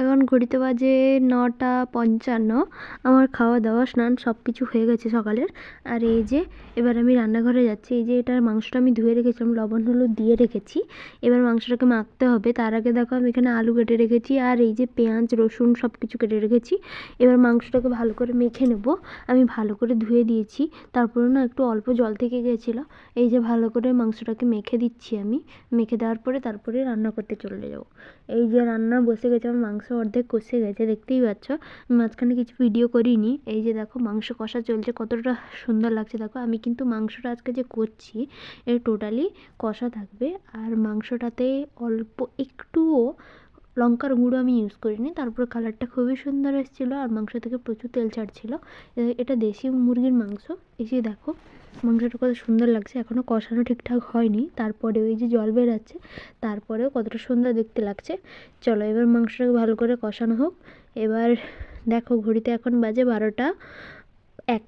এখন ঘড়িতে বাজে 9:55। আমার খাওয়া দাওয়া স্নান সব কিছু হয়ে গেছে সকালের। আর এই যে এবার আমি রান্নাঘরে যাচ্ছি। এই যে এটার মাংসটা আমি ধুয়ে রেখেছিলাম, লবণ হলুদ দিয়ে রেখেছি। এবার মাংসটাকে মাখতে হবে। তার আগে দেখো আমি এখানে আলু কেটে রেখেছি, আর এই যে পেঁয়াজ রসুন সব কিছু কেটে রেখেছি। এবার মাংসটাকে ভালো করে মেখে নেব। আমি ভালো করে ধুয়ে দিয়েছি, তারপরে না একটু অল্প জল থেকে গিয়েছিলো। এই যে ভালো করে মাংসটাকে মেখে দিচ্ছি আমি। মেখে দেওয়ার পরে তারপরে রান্না করতে চলে যাব। এই যে রান্না বসে গেছে, আমার মাংস অর্ধেক কষে গেছে, দেখতেই পাচ্ছ। মাঝখানে কিছু ভিডিও করিনি। এই যে দেখো মাংস কষা চলছে, কতটা সুন্দর লাগছে দেখো। আমি কিন্তু মাংসটা আজকে যে করছি এটা টোটালি কষা থাকবে, আর মাংসটাতে অল্প একটুও লঙ্কার গুঁড়ো আমি ইউজ করিনি। তারপরে কালারটা খুবই সুন্দর এসেছিলো, আর মাংস থেকে প্রচুর তেল ছাড়ছিলো। এটা দেশি মুরগির মাংস। এই যে দেখো মাংসটা কত সুন্দর লাগছে। এখনও কষানো ঠিকঠাক হয়নি, তারপরে ওই যে জল বেরাচ্ছে, তারপরেও কতটা সুন্দর দেখতে লাগছে। চলো এবার মাংসটাকে ভালো করে কষানো হোক। এবার দেখো ঘড়িতে এখন বাজে 12:01।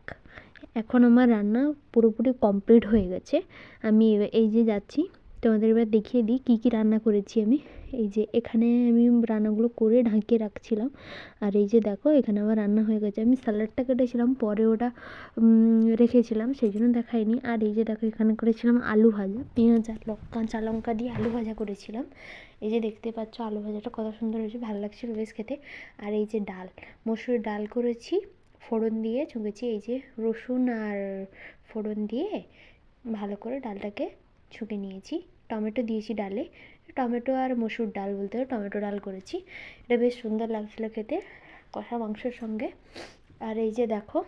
এখন আমার রান্না পুরোপুরি কমপ্লিট হয়ে গেছে। আমি এই যে যাচ্ছি, তোমাদের এবার দেখিয়ে দিই কী কী রান্না করেছি আমি। এই যে এখানে আমি রান্নাগুলো করে ঢাকিয়ে রাখছিলাম। আর এই যে দেখো এখানে আমার রান্না হয়ে গেছে। আমি স্যালাডটা কেটেছিলাম, পরে ওটা রেখেছিলাম, সেই জন্য দেখাইনি। আর এই যে দেখো এখানে করেছিলাম আলু ভাজা, পেঁয়াজ আর কাঁচা লঙ্কা দিয়ে আলু ভাজা করেছিলাম। এই যে দেখতে পাচ্ছ আলু ভাজাটা কত সুন্দর হয়েছে, ভালো লাগছিল বেশ খেতে। আর এই যে ডাল, মসুরের ডাল করেছি, ফোড়ন দিয়ে ছুঁকেছি। এই যে রসুন আর ফোড়ন দিয়ে ভালো করে ডালটাকে ছুঁকে নিয়েছি। টমেটো দিয়েছি ডালে, টমেটো আর মসুর ডাল বলতে হবে, টমেটো ডাল করেছি। এটা বেশ সুন্দর লাগছিলো খেতে কষা মাংসের সঙ্গে। আর এই যে দেখো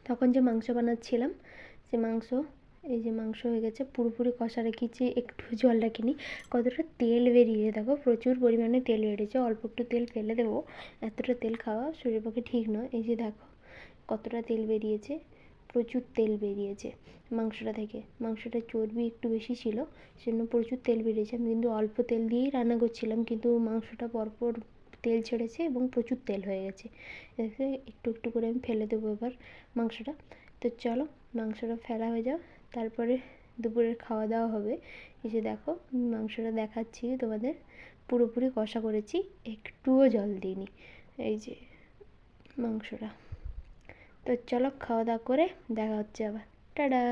তখন যে মাংস বানাচ্ছিলাম, সে মাংস, এই যে মাংস হয়ে গেছে, পুরোপুরি কষা রেখেছি, একটু জল রাখিনি। কতটা তেল বেরিয়েছে দেখো, প্রচুর পরিমাণে তেল বেরিয়েছে। অল্প একটু তেল ফেলে দেবো, এতটা তেল খাওয়া শরীরের পক্ষে ঠিক নয়। এই যে দেখো কতটা তেল বেরিয়েছে, প্রচুর তেল বেরিয়েছে মাংসটা থেকে। মাংসটা চর্বি একটু বেশি ছিল, সেজন্য প্রচুর তেল বেরিয়েছে। আমি কিন্তু অল্প তেল দিয়েই রান্না করছিলাম, কিন্তু মাংসটা পরপর তেল ছেড়েছে এবং প্রচুর তেল হয়ে গেছে। এতে একটু একটু করে আমি ফেলে দেবো এবার মাংসটা। তো চলো মাংসটা ফেলা হয়ে যাও, তারপরে দুপুরের খাওয়া দাওয়া হবে। এই যে দেখো মাংসটা দেখাচ্ছি তোমাদের, পুরোপুরি কষা করেছি, একটুও জল দিইনি। এই যে মাংসটা। তো চলো খাওয়া দাওয়া করে দেখা হচ্ছে আবার। টাটা।